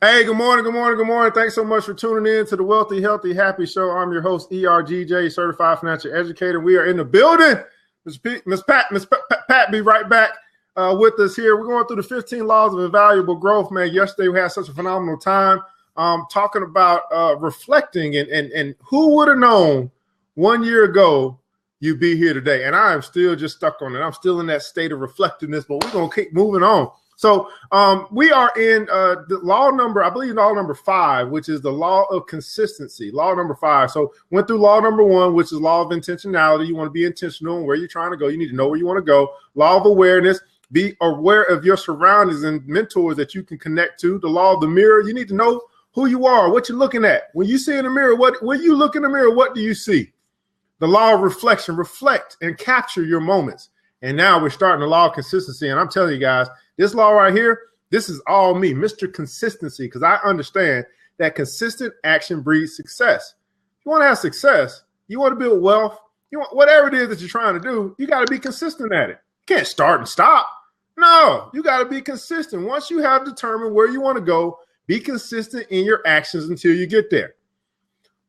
Hey, good morning, good morning, good morning. Thanks so much for tuning in to the Wealthy, Healthy, Happy Show. I'm your host, ERGJ, Certified Financial Educator. We are in the building. Miss Pat, be right back with us here. We're going through the 15 laws of invaluable growth, man. Yesterday we had such a phenomenal time talking about reflecting and who would have known 1 year ago you'd be here today. And I am still just stuck on it. I'm still in that state of reflectiveness, but we're going to keep moving on. So we are in the law number, I believe law number 5, which is the law of consistency, law number 5. So went through law number 1, which is law of intentionality. You want to be intentional on where you're trying to go. You need to know where you want to go. Law of awareness, be aware of your surroundings and mentors that you can connect to. The law of the mirror, you need to know who you are, what you're looking at. When you see in the mirror, when you look in the mirror, what do you see? The law of reflection, reflect and capture your moments. And now we're starting the law of consistency. And I'm telling you guys, this law right here, this is all me, Mr. Consistency, because I understand that consistent action breeds success. If you want to have success, you want to build wealth, you want whatever it is that you're trying to do, you got to be consistent at it. You can't start and stop. No, you got to be consistent. Once you have determined where you want to go, be consistent in your actions until you get there.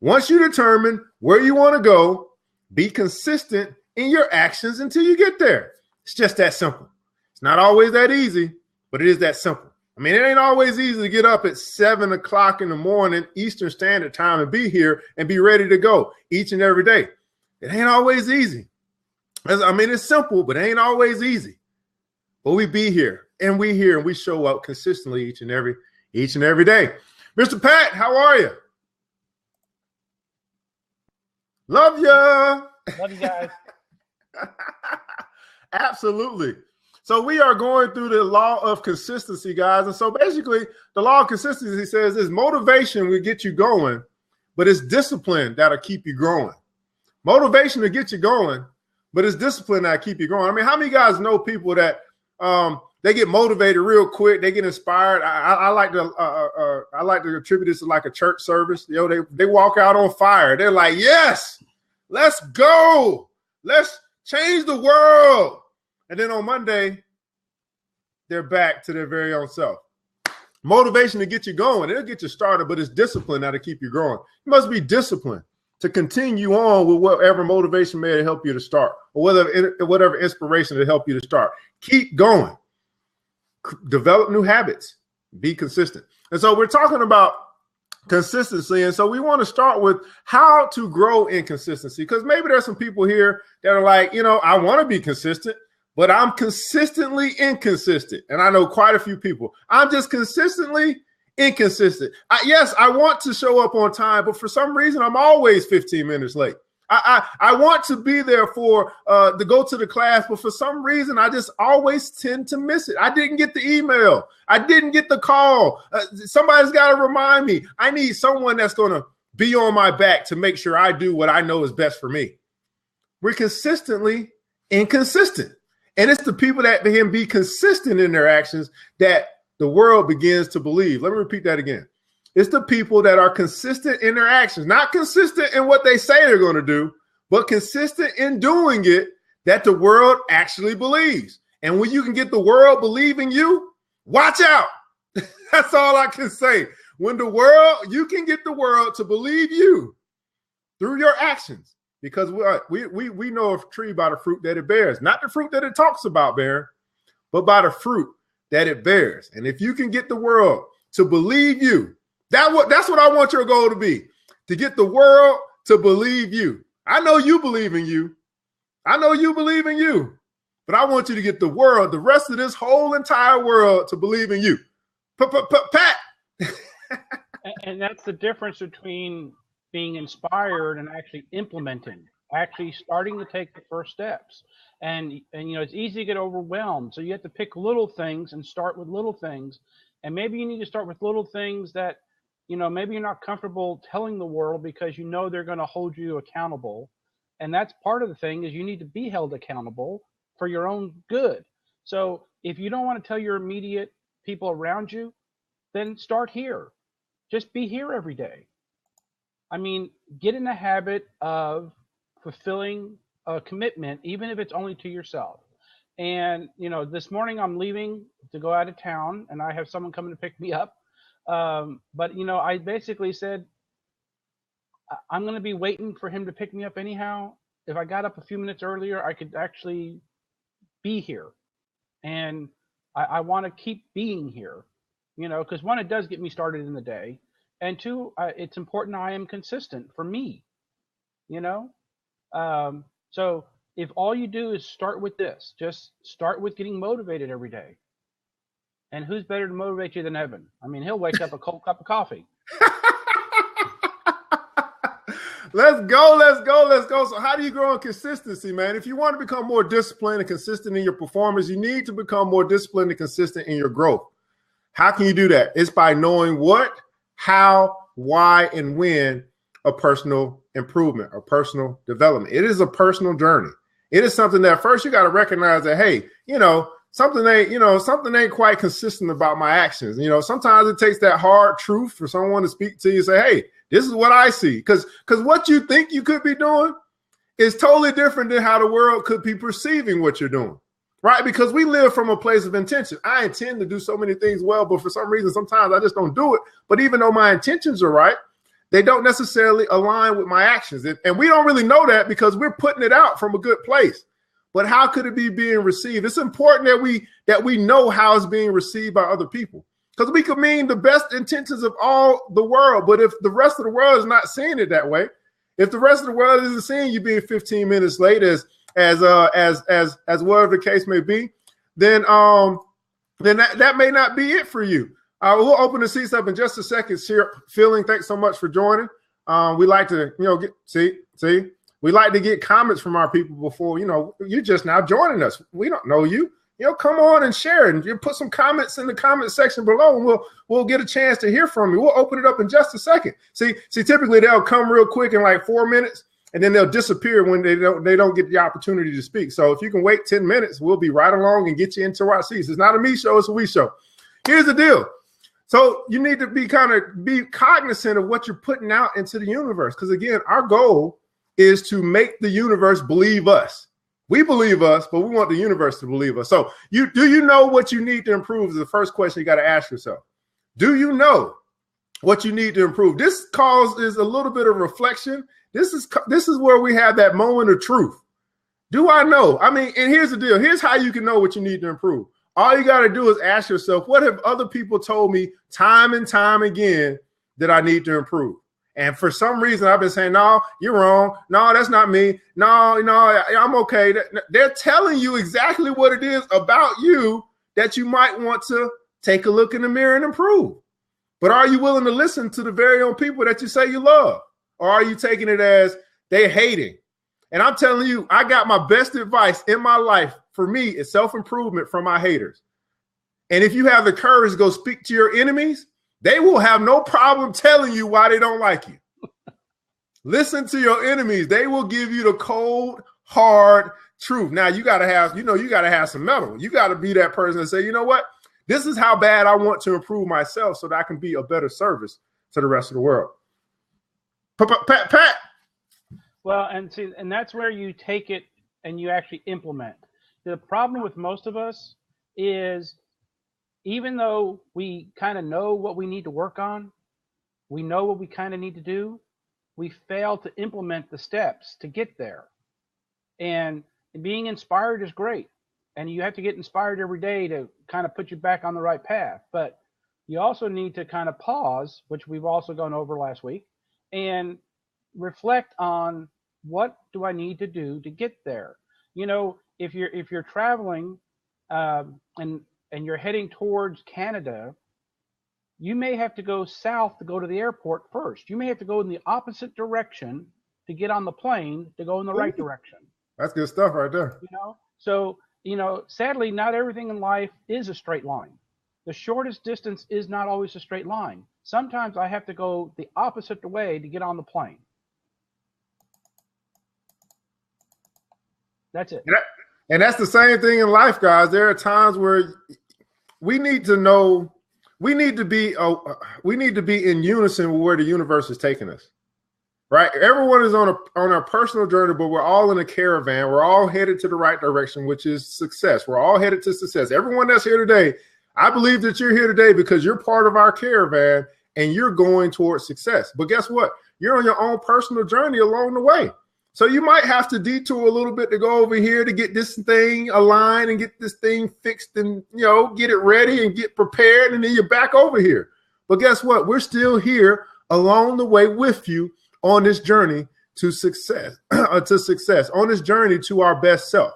Once you determine where you want to go, be consistent in your actions until you get there. It's just that simple. It's not always that easy, but it is that simple. I mean, it ain't always easy to get up at 7 o'clock in the morning, Eastern Standard Time, and be here and be ready to go each and every day. It ain't always easy. I mean, it's simple, but it ain't always easy. But we be here, and we show up consistently each and every day. Mr. Pat, how are you? Love ya. Love you guys. Absolutely. So we are going through the law of consistency, guys. And so basically, the law of consistency says this: motivation will get you going, but it's discipline that'll keep you growing. Motivation to get you going, but it's discipline that'll keep you growing. I mean, how many guys know people that they get motivated real quick, they get inspired? I like to attribute this to like a church service. You know, they walk out on fire. They're like, yes, let's go. Let's change the world. And then on Monday, they're back to their very own self. Motivation to get you going. It'll get you started, but it's discipline that'll keep you growing. You must be disciplined to continue on with whatever motivation may help you to start, or whatever inspiration to help you to start. Keep going. Develop new habits. Be consistent. And so we're talking about consistency. And so we want to start with how to grow in consistency, because maybe there's some people here that are like, you know, I want to be consistent, but I'm consistently inconsistent. And I know quite a few people. I'm just consistently inconsistent. Yes, I want to show up on time, but for some reason, I'm always 15 minutes late. I want to be there to go to the class, but for some reason, I just always tend to miss it. I didn't get the email. I didn't get the call. Somebody's got to remind me. I need someone that's going to be on my back to make sure I do what I know is best for me. We're consistently inconsistent. And it's the people that can be consistent in their actions that the world begins to believe. Let me repeat that again. It's the people that are consistent in their actions, not consistent in what they say they're going to do, but consistent in doing it that the world actually believes. And when you can get the world believing you, watch out. That's all I can say. When you can get the world to believe you through your actions, because we know a tree by the fruit that it bears, not the fruit that it talks about bearing, but by the fruit that it bears. And if you can get the world to believe you, that's what I want your goal to be, to get the world to believe you. I know you believe in you. I know you believe in you, but I want you to get the world, the rest of this whole entire world, to believe in you. Pat. And that's the difference between being inspired and actually implementing, actually starting to take the first steps. And you know, it's easy to get overwhelmed. So you have to pick little things and start with little things. And maybe you need to start with little things that, you know, maybe you're not comfortable telling the world because you know they're going to hold you accountable. And that's part of the thing, is you need to be held accountable for your own good. So if you don't want to tell your immediate people around you, then start here. Just be here every day. I mean, get in the habit of fulfilling a commitment, even if it's only to yourself. And, you know, this morning I'm leaving to go out of town, and I have someone coming to pick me up. But you know, I basically said I'm going to be waiting for him to pick me up anyhow. If I got up a few minutes earlier, I could actually be here, and I want to keep being here. You know, because one, it does get me started in the day, and two, it's important I am consistent for me. You know, so if all you do is start with this, just start with getting motivated every day. And who's better to motivate you than Evan? I mean, he'll wake up a cold cup of coffee. Let's go, let's go, let's go. So how do you grow in consistency, man? If you want to become more disciplined and consistent in your performance, you need to become more disciplined and consistent in your growth. How can you do that? It's by knowing what, how, why, and when of personal improvement or personal development. It is a personal journey. It is something that first you got to recognize that, hey, something ain't quite consistent about my actions. Sometimes it takes that hard truth for someone to speak to you and say, hey, this is what I see. Because what you think you could be doing is totally different than how the world could be perceiving what you're doing, right? Because we live from a place of intention. I intend to do so many things well, but for some reason, sometimes I just don't do it. But even though my intentions are right, they don't necessarily align with my actions. And we don't really know that because we're putting it out from a good place. But how could it be being received? It's important that we know how it's being received by other people. Because we could mean the best intentions of all the world, but if the rest of the world is not seeing it that way, if the rest of the world isn't seeing you being 15 minutes late as whatever the case may be, then that may not be it for you. We'll open the seats up in just a second. Feeling, thanks so much for joining. We like to, we like to get comments from our people before, you're just now joining us. We don't know you. Come on and share it. And you put some comments in the comment section below, and we'll get a chance to hear from you. We'll open it up in just a second. See, typically they'll come real quick in like 4 minutes, and then they'll disappear when they don't get the opportunity to speak. So if you can wait 10 minutes, we'll be right along and get you into our seats. It's not a me show, it's a we show. Here's the deal. So you need to be cognizant of what you're putting out into the universe. Because again, our goal is to make the universe believe us. We believe us, but we want the universe to believe us. So do you know what you need to improve is the first question you got to ask yourself. Do you know what you need to improve? This causes a little bit of reflection. This is where we have that moment of truth. Do I know? I mean, and here's the deal. Here's how you can know what you need to improve. All you got to do is ask yourself, what have other people told me time and time again that I need to improve? And for some reason, I've been saying, no, you're wrong. No, that's not me. No, I'm okay. They're telling you exactly what it is about you that you might want to take a look in the mirror and improve. But are you willing to listen to the very own people that you say you love? Or are you taking it as they're hating? And I'm telling you, I got my best advice in my life. For me, it's self-improvement from my haters. And if you have the courage to go speak to your enemies, they will have no problem telling you why they don't like you. Listen to your enemies. They will give you the cold, hard truth. Now you got to have some metal. You got to be that person and say, you know what? This is how bad I want to improve myself so that I can be a better service to the rest of the world. Pat. Well, and that's where you take it and you actually implement. The problem with most of us is, even though we kind of know what we need to work on, we know what we kind of need to do, we fail to implement the steps to get there. And being inspired is great. And you have to get inspired every day to kind of put you back on the right path. But you also need to kind of pause, which we've also gone over last week, and reflect on, what do I need to do to get there? If you're traveling and you're heading towards Canada, you may have to go south to go to the airport first. You may have to go in the opposite direction to get on the plane to go in the right direction. That's good stuff right there. So, sadly, not everything in life is a straight line. The shortest distance is not always a straight line. Sometimes I have to go the opposite way to get on the plane. That's it. And that's the same thing in life, guys. There are times where we need to be in unison with where the universe is taking us. Right? Everyone is on a personal journey, but we're all in a caravan. We're all headed to the right direction, which is success. We're all headed to success. Everyone that's here today, I believe that you're here today because you're part of our caravan and you're going towards success. But guess what? You're on your own personal journey along the way. So you might have to detour a little bit to go over here to get this thing aligned and get this thing fixed and, get it ready and get prepared. And then you're back over here. But guess what? We're still here along the way with you on this journey to success, on this journey to our best self.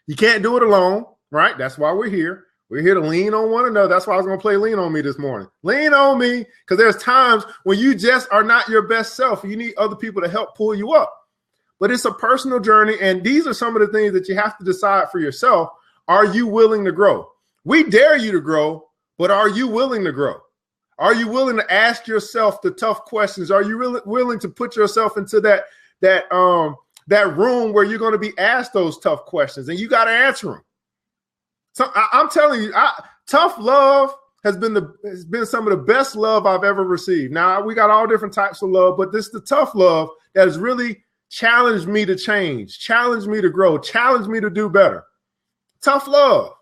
You can't do it alone, right? That's why we're here. We're here to lean on one another. That's why I was going to play Lean on Me this morning. Lean on me, because there's times when you just are not your best self. You need other people to help pull you up. But it's a personal journey, and these are some of the things that you have to decide for yourself. Are you willing to grow? We dare you to grow, but are you willing to grow? Are you willing to ask yourself the tough questions? Are you really willing to put yourself into that room where you're going to be asked those tough questions, and you got to answer them? So I'm telling you, tough love has been some of the best love I've ever received. Now, we got all different types of love, but this is the tough love that has really challenged me to change, challenged me to grow, challenged me to do better. Tough love.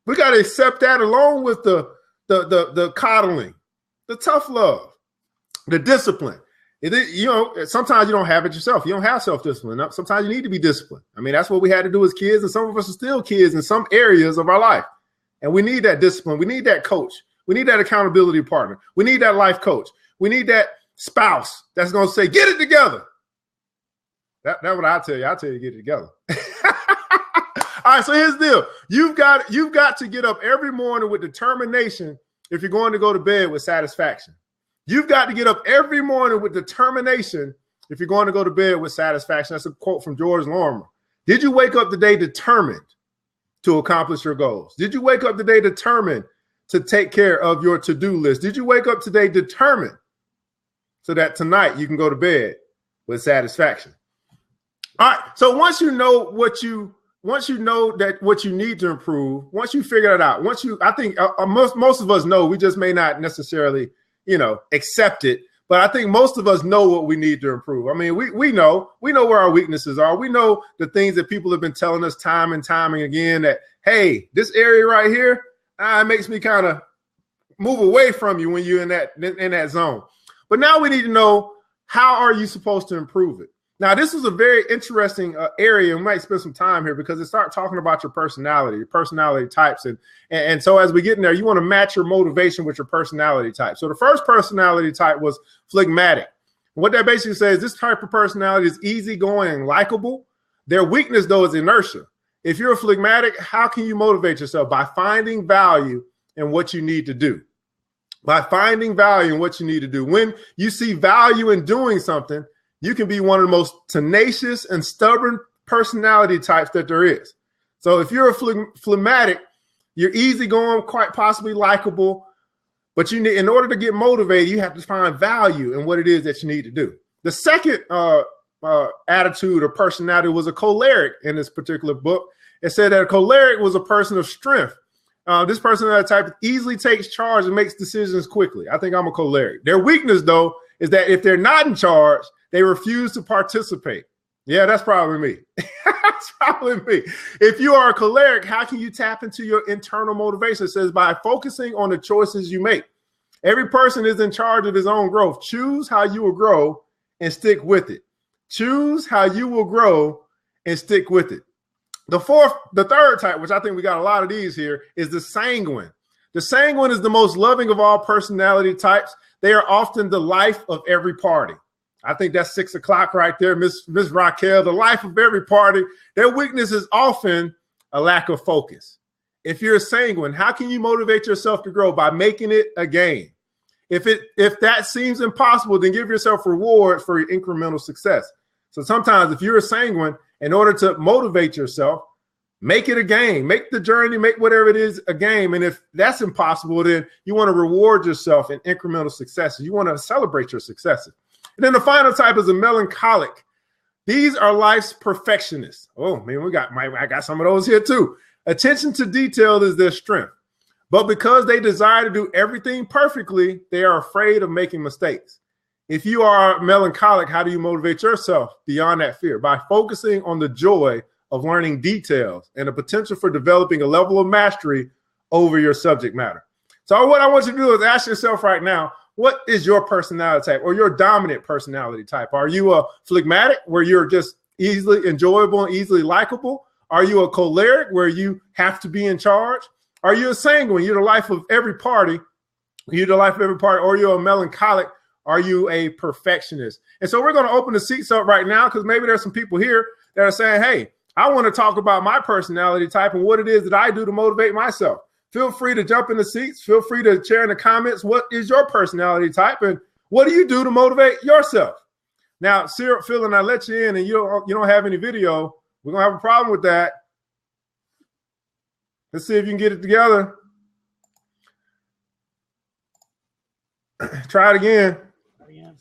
We got to accept that along with the coddling, the tough love, the discipline. Sometimes you don't have it yourself. You don't have self-discipline. Sometimes you need to be disciplined. I mean, that's what we had to do as kids, and some of us are still kids in some areas of our life. And we need that discipline. We need that coach. We need that accountability partner. We need that life coach. We need that spouse that's going to say, get it together. That's what I tell you. I tell you, get it together. All right, so here's the deal. You've got to get up every morning with determination if you're going to go to bed with satisfaction. You've got to get up every morning with determination if you're going to go to bed with satisfaction. That's a quote from George Lorimer. Did you wake up today determined to accomplish your goals? Did you wake up today determined to take care of your to-do list? Did you wake up today determined so that tonight you can go to bed with satisfaction? All right. So once you know what you need to improve, once you figure that out, I think most of us know, we just may not necessarily accept it. But I think most of us know what we need to improve. I mean, we know where our weaknesses are. We know the things that people have been telling us time and time again that, hey, this area right here, it makes me kind of move away from you when you're in that zone. But now we need to know, how are you supposed to improve it? Now, this is a very interesting area. We might spend some time here because it starts talking about your personality types. And so as we get in there, you want to match your motivation with your personality type. So the first personality type was phlegmatic. What that basically says, this type of personality is easygoing and likable. Their weakness, though, is inertia. If you're a phlegmatic, how can you motivate yourself? By finding value in what you need to do. By finding value in what you need to do. When you see value in doing something, you can be one of the most tenacious and stubborn personality types that there is. So if you're a phlegmatic, you're easygoing, quite possibly likable, but in order to get motivated, you have to find value in what it is that you need to do. The second attitude or personality was a choleric in this particular book. It said that a choleric was a person of strength. This personality type easily takes charge and makes decisions quickly. I think I'm a choleric. Their weakness, though, is that if they're not in charge, they refuse to participate. Yeah, that's probably me. That's probably me. If you are a choleric, how can you tap into your internal motivation? It says by focusing on the choices you make. Every person is in charge of his own growth. Choose how you will grow and stick with it. Choose how you will grow and stick with it. The third type, which I think we got a lot of these here, is the sanguine. The sanguine is the most loving of all personality types. They are often the life of every party. I think that's 6 o'clock right there, Miss Raquel, the life of every party. Their weakness is often a lack of focus. If you're sanguine, how can you motivate yourself to grow? By making it a game. If that seems impossible, then give yourself rewards for your incremental success. So sometimes if you're a sanguine, in order to motivate yourself, make it a game, make the journey, make whatever it is a game. And if that's impossible, then you want to reward yourself in incremental successes. You want to celebrate your successes. And then the final type is a melancholic. These are life's perfectionists. Oh man, I got some of those here too. Attention to detail is their strength. But because they desire to do everything perfectly, they are afraid of making mistakes. If you are melancholic, how do you motivate yourself beyond that fear? By focusing on the joy of learning details and the potential for developing a level of mastery over your subject matter. So what I want you to do is ask yourself right now, what is your personality type or your dominant personality type? Are you a phlegmatic where you're just easily enjoyable and easily likable? Are you a choleric where you have to be in charge? Are you a sanguine? You're the life of every party. You're the life of every party. Or you're a melancholic. Are you a perfectionist? And so we're going to open the seats up right now because maybe there's some people here that are saying, hey, I want to talk about my personality type and what it is that I do to motivate myself. Feel free to jump in the seats. Feel free to share in the comments. What is your personality type and what do you do to motivate yourself? Now, Syrup Phil, and I let you in and you don't have any video. We're going to have a problem with that. Let's see if you can get it together. Try it again.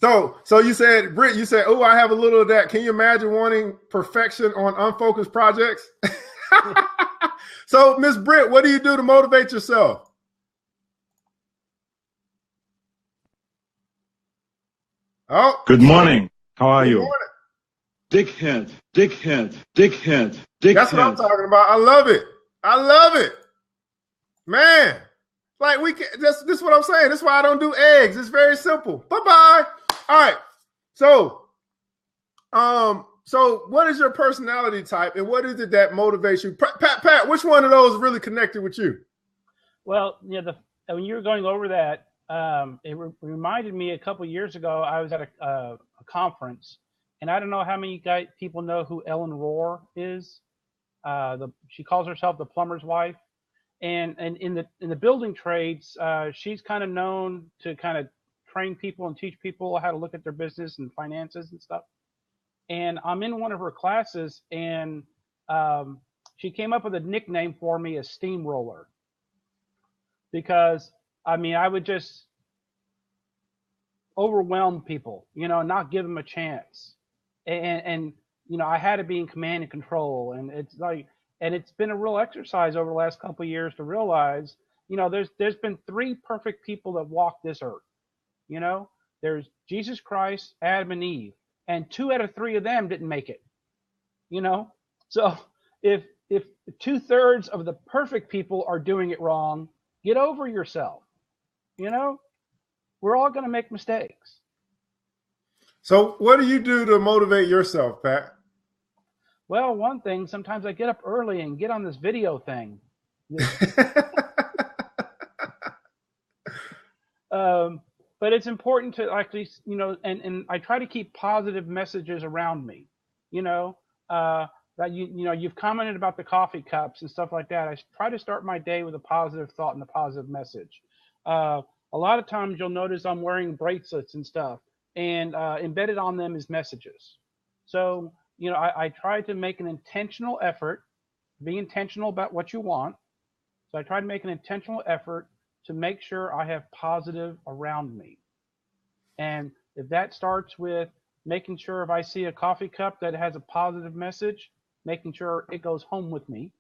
So you said, Britt, you said, oh, I have a little of that. Can you imagine wanting perfection on unfocused projects? So, Miss Britt, what do you do to motivate yourself? Oh, good morning. How are you? Morning. Dickhead, dickhead, dickhead, dickhead. That's what I'm talking about. I love it. I love it, man. Like we can. This is what I'm saying. This is why I don't do eggs. It's very simple. Bye bye. All right. So, so what is your personality type, and what is it that motivates you? Pat, which one of those really connected with you? Well, yeah, when you were going over that, it reminded me a couple years ago. I was at a conference, and I don't know how many people know who Ellen Rohr is. She calls herself the plumber's wife, and in the building trades, she's kind of known to kind of train people and teach people how to look at their business and finances and stuff. And I'm in one of her classes, and she came up with a nickname for me as Steamroller, because I mean I would just overwhelm people, not give them a chance, and I had to be in command and control, and it's been a real exercise over the last couple of years to realize, there's been 3 perfect people that walked this earth. There's Jesus Christ, Adam and Eve, and 2 out of 3 of them didn't make it. So if 2/3 of the perfect people are doing it wrong, get over yourself. We're all going to make mistakes. So what do you do to motivate yourself, Pat? Well, one thing, sometimes I get up early and get on this video thing. But it's important to actually, and I try to keep positive messages around me, that you've commented about the coffee cups and stuff like that. I try to start my day with a positive thought and a positive message. A lot of times you'll notice I'm wearing bracelets and stuff, and embedded on them is messages. So, I try to make an intentional effort, be intentional about what you want. So I try to make an intentional effort to make sure I have positive around me. And if that starts with making sure if I see a coffee cup that has a positive message, making sure it goes home with me.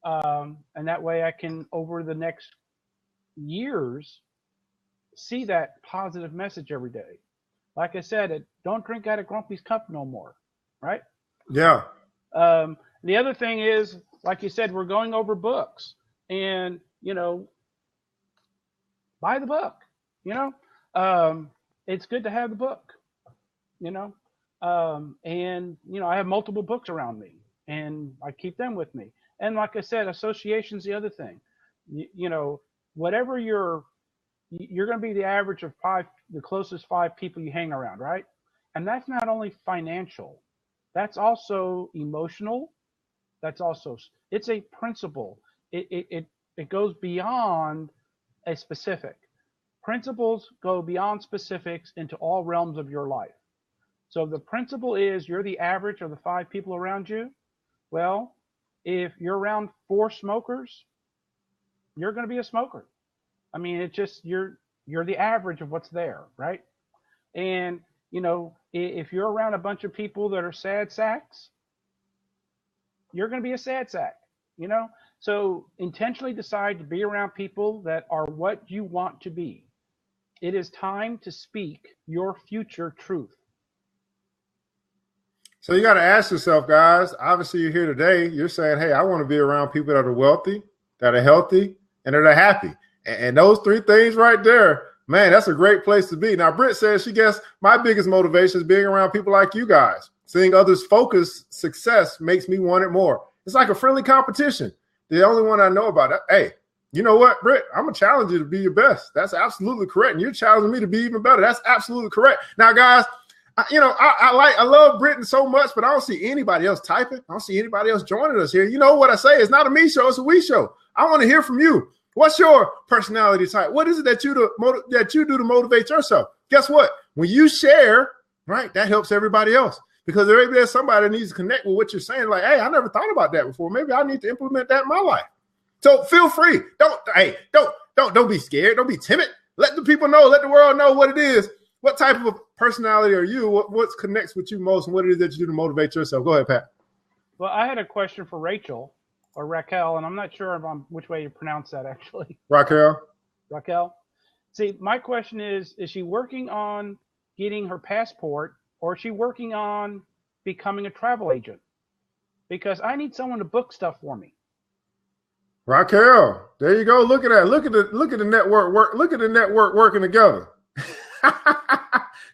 And that way I can, over the next years, see that positive message every day. Like I said, don't drink out of Grumpy's cup no more, right? Yeah. The other thing is, like you said, we're going over books, and buy the book. It's good to have the book. And I have multiple books around me, and I keep them with me. And like I said, association's the other thing. Whatever you're going to be the average of the closest 5 people you hang around, right? And that's not only financial, that's also emotional. It's a principle. It goes beyond a specific. Principles go beyond specifics into all realms of your life. So the principle is you're the average of the 5 people around you. Well, if you're around 4 smokers, you're going to be a smoker. I mean, it's just you're the average of what's there, right? And if you're around a bunch of people that are sad sacks, you're going to be a sad sack. So intentionally decide to be around people that are what you want to be. It is time to speak your future truth. So you got to ask yourself, guys, obviously you're here today. You're saying, hey, I want to be around people that are wealthy, that are healthy, and they're happy. And those three things right there, man, that's a great place to be. Now, Britt says she guess my biggest motivation is being around people like you guys. Seeing others focus success makes me want it more. It's like a friendly competition. The only one I know about it. Hey, you know what, Britt? I'm going to challenge you to be your best. That's absolutely correct. And you're challenging me to be even better. That's absolutely correct. Now, guys, I love Britain so much, but I don't see anybody else typing. I don't see anybody else joining us here. You know what I say? It's not a me show. It's a we show. I want to hear from you. What's your personality type? What is it that you do to motivate yourself? Guess what? When you share, right, that helps everybody else. Because there's somebody that needs to connect with what you're saying. Like, hey, I never thought about that before. Maybe I need to implement that in my life. So feel free. Don't be scared. Don't be timid. Let the people know. Let the world know what it is. What type of a personality are you? What connects with you most, and what it is that you do to motivate yourself? Go ahead, Pat. Well, I had a question for Rachel or Raquel, and I'm not sure which way you pronounce that actually. Raquel. See, my question is she working on getting her passport, or is she working on becoming a travel agent? Because I need someone to book stuff for me. Raquel, there you go. Look at that. Look at the network work. Look at the network working together.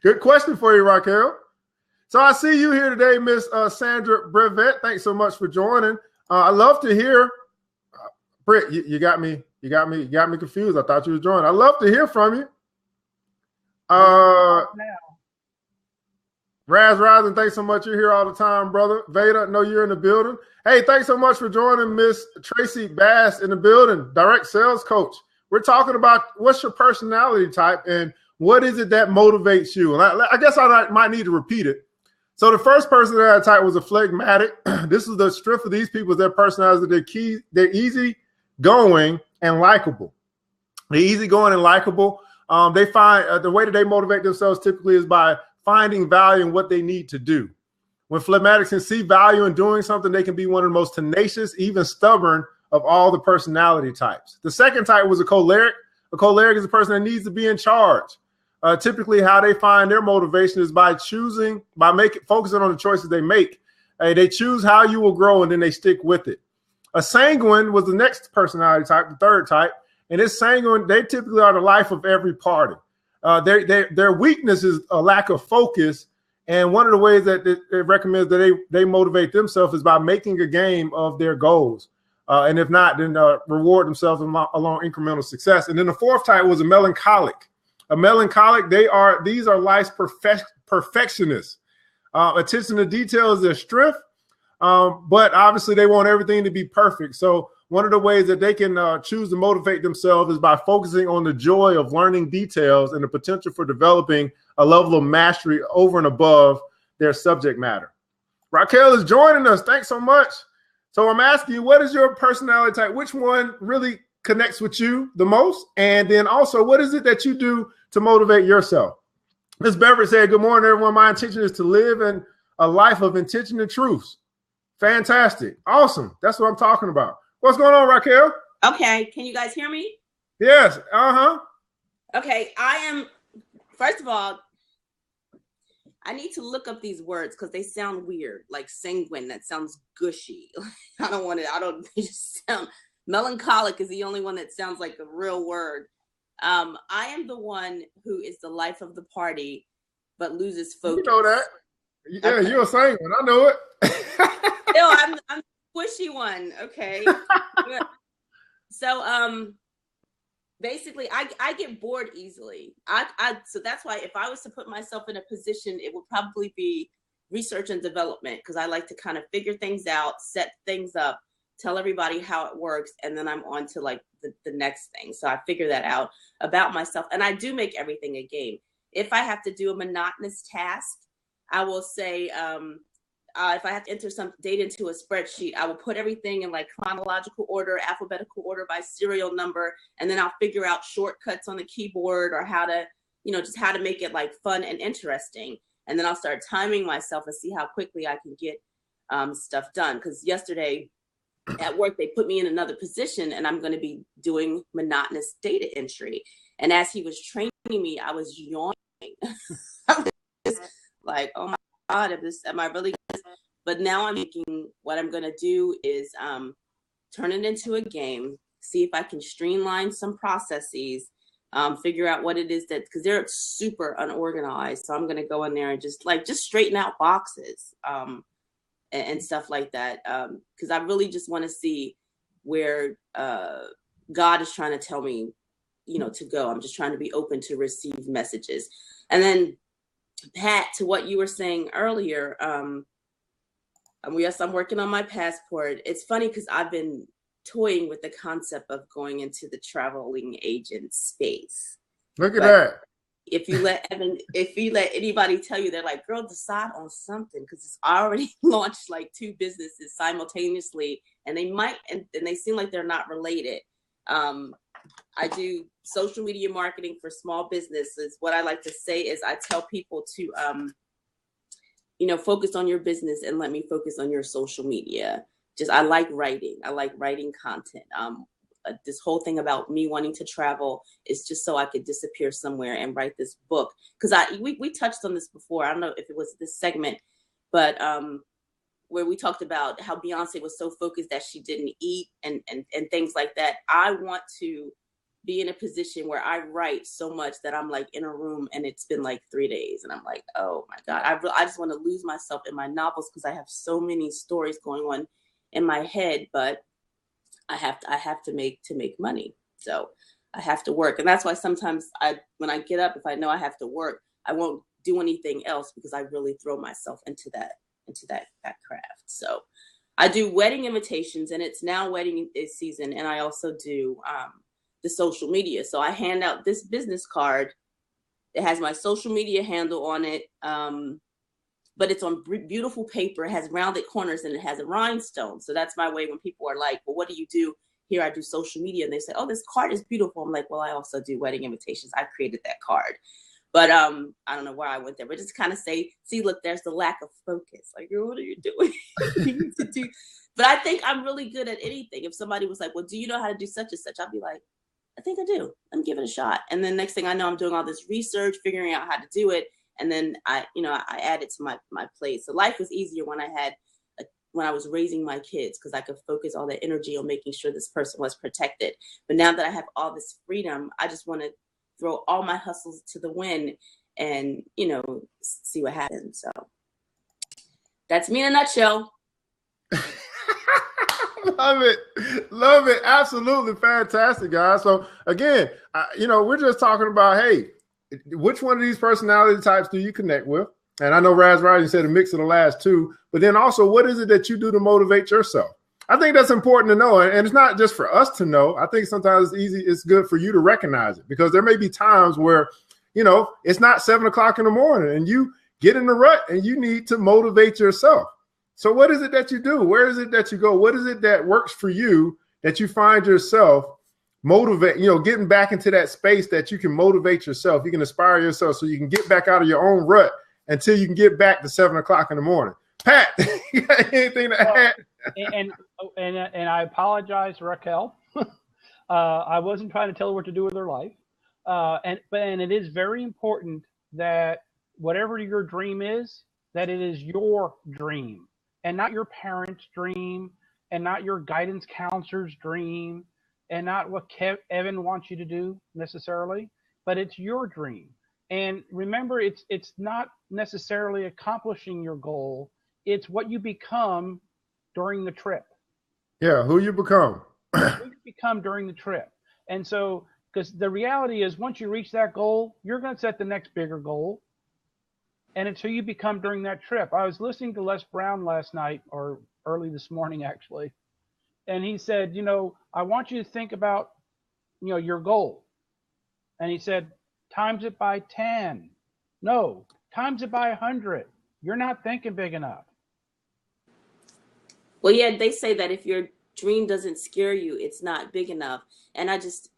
Good question for you, Raquel. So I see you here today, Miss Sandra Brevet. Thanks so much for joining. I love to hear, Britt. You got me confused. I thought you were joining. I love to hear from you. Raz Rising, thanks so much. You're here all the time, brother. Veda, know you're in the building. Hey, thanks so much for joining Miss Tracy Bass in the building, direct sales coach. We're talking about what's your personality type and what is it that motivates you. And I guess I might need to repeat it. So the first personality type was a phlegmatic. This is the strength of these people is their personality. They're easy going and likable. They're easy going and likable. They find the way that they motivate themselves typically is by finding value in what they need to do. When phlegmatics can see value in doing something, they can be one of the most tenacious, even stubborn of all the personality types. The second type was a choleric. A choleric is a person that needs to be in charge. Typically, how they find their motivation is by focusing on the choices they make. They choose how you will grow, and then they stick with it. A sanguine was the next personality type, the third type. And this sanguine, they typically are the life of every party. Their weakness is a lack of focus. And one of the ways that it recommends that they motivate themselves is by making a game of their goals. And if not, then reward themselves along incremental success. And then the fourth type was a melancholic. A melancholic, these are life's perfectionists. Attention to detail is their strength, but obviously they want everything to be perfect. So one of the ways that they can choose to motivate themselves is by focusing on the joy of learning details and the potential for developing a level of mastery over and above their subject matter. Raquel is joining us. Thanks so much. So I'm asking you, what is your personality type? Which one really connects with you the most? And then also, what is it that you do to motivate yourself? Ms. Beverett said, good morning, everyone. My intention is to live in a life of intention and truth. Fantastic. Awesome. That's what I'm talking about. What's going on, Raquel? Okay. Can you guys hear me? Yes. Uh-huh. Okay. First of all, I need to look up these words because they sound weird. Like sanguine, that sounds gushy. They just sound, melancholic is the only one that sounds like a real word. I am the one who is the life of the party, but loses focus. You know that. Yeah, okay. You're a sanguine. I know it. No, I'm the squishy one. Okay. So, basically, I get bored easily. So that's why if I was to put myself in a position, it would probably be research and development, because I like to kind of figure things out, set things up, tell everybody how it works, and then I'm on to like the next thing. So I figure that out about myself, and I do make everything a game. If I have to do a monotonous task, I will say, if I have to enter some data into a spreadsheet, I will put everything in like chronological order, alphabetical order by serial number, and then I'll figure out shortcuts on the keyboard or how to, just how to make it like fun and interesting. And then I'll start timing myself and see how quickly I can get stuff done. Because yesterday at work, they put me in another position and I'm going to be doing monotonous data entry. And as he was training me, I was yawning. I was like, oh my God, am I really? But now I'm thinking what I'm going to do is turn it into a game, see if I can streamline some processes, figure out what it is that, because they're super unorganized. So I'm going to go in there and just straighten out boxes and stuff like that. Because I really just want to see where God is trying to tell me, to go. I'm just trying to be open to receive messages. And then, Pat, to what you were saying earlier, yes, I'm working on my passport. It's funny because I've been toying with the concept of going into the traveling agent space. Look at that. If you let anybody tell you, they're like, girl, decide on something, because it's already launched like 2 businesses simultaneously, and they might, and they seem like they're not related. I do social media marketing for small businesses. What I like to say is I tell people to, focus on your business and let me focus on your social media. I like writing. I like writing content. This whole thing about me wanting to travel is just so I could disappear somewhere and write this book. Because we touched on this before. I don't know if it was this segment, but where we talked about how Beyonce was so focused that she didn't eat and things like that. I want to be in a position where I write so much that I'm like in a room and it's been like 3 days and I'm like, oh my God, I just want to lose myself in my novels because I have so many stories going on in my head, but I have to make money. So I have to work. And that's why sometimes when I get up, if I know I have to work, I won't do anything else because I really throw myself into that craft. So I do wedding invitations, and it's now wedding season. And I also do the social media. So I hand out this business card. It has my social media handle on it. But it's on beautiful paper. It has rounded corners and it has a rhinestone. So that's my way when people are like, well, what do you do? Here, I do social media. And they say, oh, this card is beautiful. I'm like, well, I also do wedding invitations. I created that card. But I don't know where I went there, but just kind of say, see, look, there's the lack of focus. Like, what are you doing? You need to do. But I think I'm really good at anything. If somebody was like, well, do you know how to do such and such? I'll be like, I think I do. Let me give it a shot. And then next thing I know, I'm doing all this research, figuring out how to do it. And then I add it to my plate. So life was easier when I was raising my kids, because I could focus all the energy on making sure this person was protected. But now that I have all this freedom, I just want to throw all my hustles to the wind and, see what happens. So that's me in a nutshell. Love it. Absolutely fantastic, guys. So again, we're just talking about, hey, which one of these personality types do you connect with? And I know Raz Rising said a mix of the last 2, but then also, what is it that you do to motivate yourself? I think that's important to know. And it's not just for us to know. I think sometimes it's good for you to recognize it, because there may be times where, it's not 7:00 in the morning and you get in the rut and you need to motivate yourself. So what is it that you do? Where is it that you go? What is it that works for you that you find yourself motivate, getting back into that space that you can motivate yourself, you can inspire yourself so you can get back out of your own rut until you can get back to 7:00 in the morning. Pat, you got anything to add? And I apologize, Raquel. I wasn't trying to tell her what to do with her life. And it is very important that whatever your dream is, that it is your dream and not your parents' dream and not your guidance counselor's dream and not what Evan wants you to do necessarily, but it's your dream. And remember, it's not necessarily accomplishing your goal. It's what you become during the trip. Yeah, who you become. Who you become during the trip. And so, because the reality is, once you reach that goal, you're going to set the next bigger goal. And it's who you become during that trip. I was listening to Les Brown last night, or early this morning, actually. And he said, I want you to think about, your goal. And he said, times it by 10. No, times it by 100. You're not thinking big enough. Well, yeah, they say that if your dream doesn't scare you, it's not big enough. And it's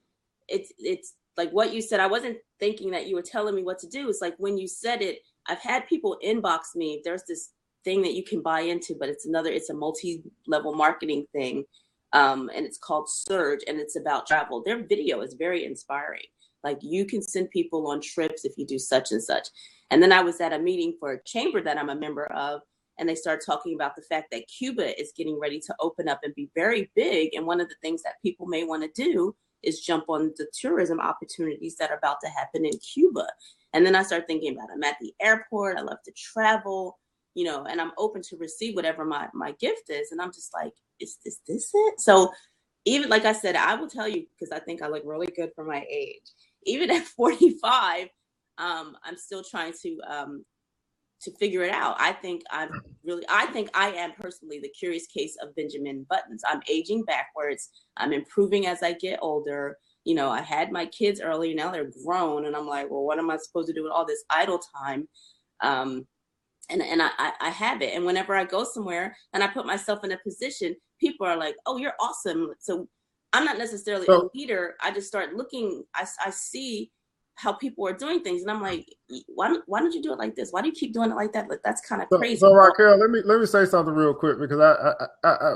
like what you said. I wasn't thinking that you were telling me what to do. It's like when you said it, I've had people inbox me. There's this thing that you can buy into, but it's a multi-level marketing thing. And it's called Surge, and it's about travel. Their video is very inspiring. Like, you can send people on trips if you do such and such. And then I was at a meeting for a chamber that I'm a member of, and they started talking about the fact that Cuba is getting ready to open up and be very big. And one of the things that people may want to do is jump on the tourism opportunities that are about to happen in Cuba. And then I started thinking about, I'm at the airport, I love to travel, you know, and I'm open to receive whatever my gift is. And I'm just like, is this it? So even, like I said, I will tell you, because I think I look really good for my age. Even at 45, I'm still trying to figure it out. I think I am personally the curious case of Benjamin Buttons. I'm aging backwards. I'm improving as I get older. You know, I had my kids early, now they're grown, and I'm like, well, what am I supposed to do with all this idle time? And I have it. And whenever I go somewhere and I put myself in a position, people are like, oh, you're awesome. So I'm not necessarily a leader. I just start looking, I see how people are doing things, and I'm like, why don't you do it like this? Why do you keep doing it like that? Like, that's kind of crazy. So Raquel, let me say something real quick, because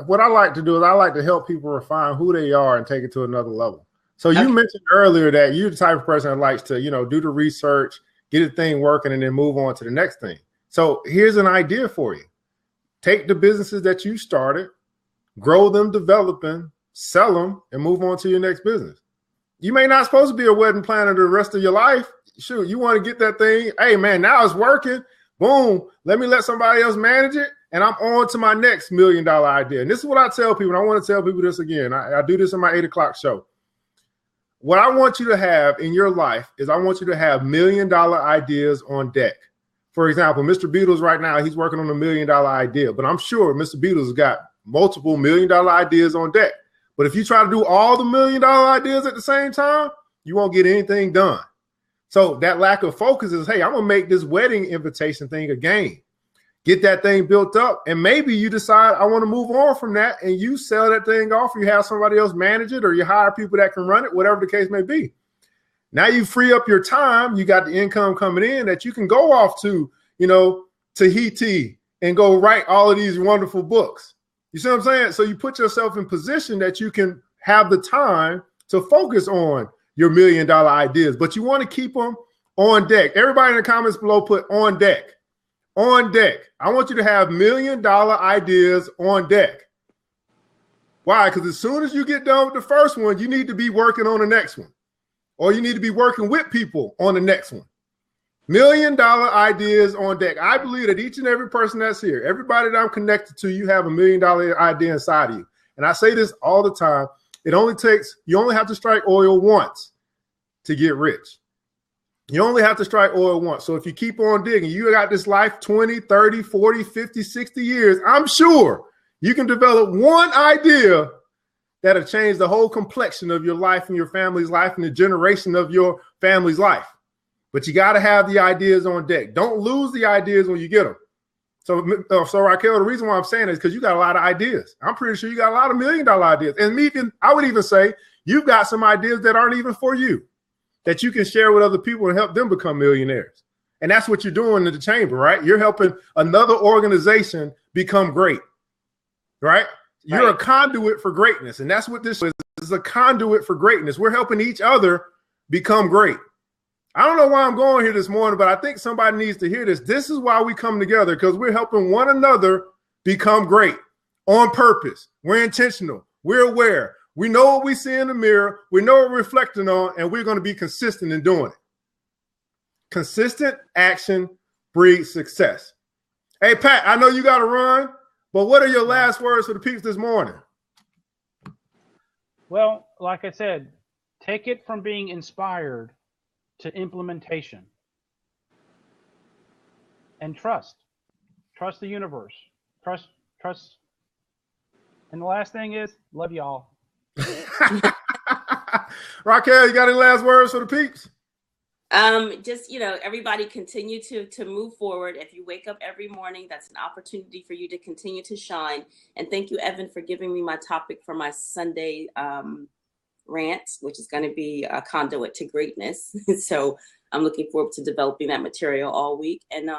what I like to do is I like to help people refine who they are and take it to another level. So you mentioned earlier that you're the type of person that likes to, you know, do the research, get the thing working, and then move on to the next thing. So here's an idea for you. Take the businesses that you started, grow them, develop them, sell them, and move on to your next business. You may not supposed to be a wedding planner the rest of your life. Shoot, you want to get that thing. Hey, man, now it's working. Boom. Let me let somebody else manage it, and I'm on to my next $1 million idea. And this is what I tell people, and I want to tell people this again. I do this in my 8 o'clock show. What I want you to have in your life is I want you to have $1 million ideas on deck. For example, Mr. Beatles right now, he's working on a $1 million idea, but I'm sure Mr. Beatles has got multiple $1 million ideas on deck. But if you try to do all the $1 million ideas at the same time, you won't get anything done. So that lack of focus is, hey, I'm going to make this wedding invitation thing a game. Get that thing built up, and maybe you decide I want to move on from that, and you sell that thing off, or you have somebody else manage it, or you hire people that can run it, whatever the case may be. Now you free up your time. You got the income coming in that you can go off to, you know, Tahiti and go write all of these wonderful books. You see what I'm saying? So you put yourself in position that you can have the time to focus on your $1 million ideas, but you want to keep them on deck. Everybody in the comments below put on deck. On deck. I want you to have $1 million ideas on deck. Why? Because as soon as you get done with the first one, you need to be working on the next one, or you need to be working with people on the next one. $1 million ideas on deck. I believe that each and every person that's here, everybody that I'm connected to, you have $1 million idea inside of you. And I say this all the time. You only have to strike oil once to get rich. You only have to strike oil once. So if you keep on digging, you got this life 20, 30, 40, 50, 60 years. I'm sure you can develop one idea that'll change the whole complexion of your life and your family's life and the generation of your family's life. But you got to have the ideas on deck. Don't lose the ideas when you get them. So Raquel, the reason why I'm saying it is because you got a lot of ideas. I'm pretty sure you got a lot of $1 million ideas. And I would even say you've got some ideas that aren't even for you, that you can share with other people and help them become millionaires. And that's what you're doing in the chamber, right? You're helping another organization become great, right? You're a conduit for greatness. And that's what this is. This is a conduit for greatness. We're helping each other become great. I don't know why I'm going here this morning, but I think somebody needs to hear this. This is why we come together, because we're helping one another become great on purpose. We're intentional. We're aware. We know what we see in the mirror. We know what we're reflecting on, and we're going to be consistent in doing it. Consistent action breeds success. Hey, Pat, I know you got to run, but what are your last words for the peeps this morning? Well, like I said, take it from being inspired to implementation. And trust. Trust the universe. Trust. And the last thing is, love y'all. Raquel, you got any last words for the peeps? Just, everybody continue to move forward. If you wake up every morning, that's an opportunity for you to continue to shine. And thank you, Evan, for giving me my topic for my Sunday rant, which is going to be a conduit to greatness. So I'm looking forward to developing that material all week. And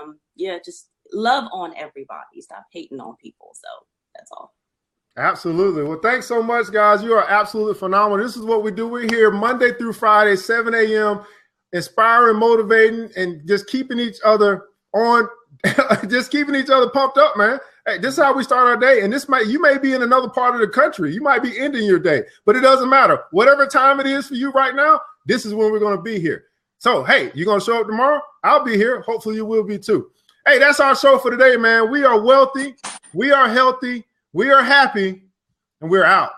just love on everybody. Stop hating on people. So that's all. Absolutely. Well, thanks so much, guys. You are absolutely phenomenal. This is what we do. We're here Monday through Friday, 7 a.m., inspiring, motivating, and just keeping each other on Just keeping each other pumped up, man. Hey, this is how we start our day. And you may be in another part of the country. You might be ending your day, but it doesn't matter. Whatever time it is for you right now, this is when we're going to be here. So, hey, you're going to show up tomorrow? I'll be here. Hopefully you will be too. Hey, that's our show for today, man. We are wealthy. We are healthy. We are happy. And we're out.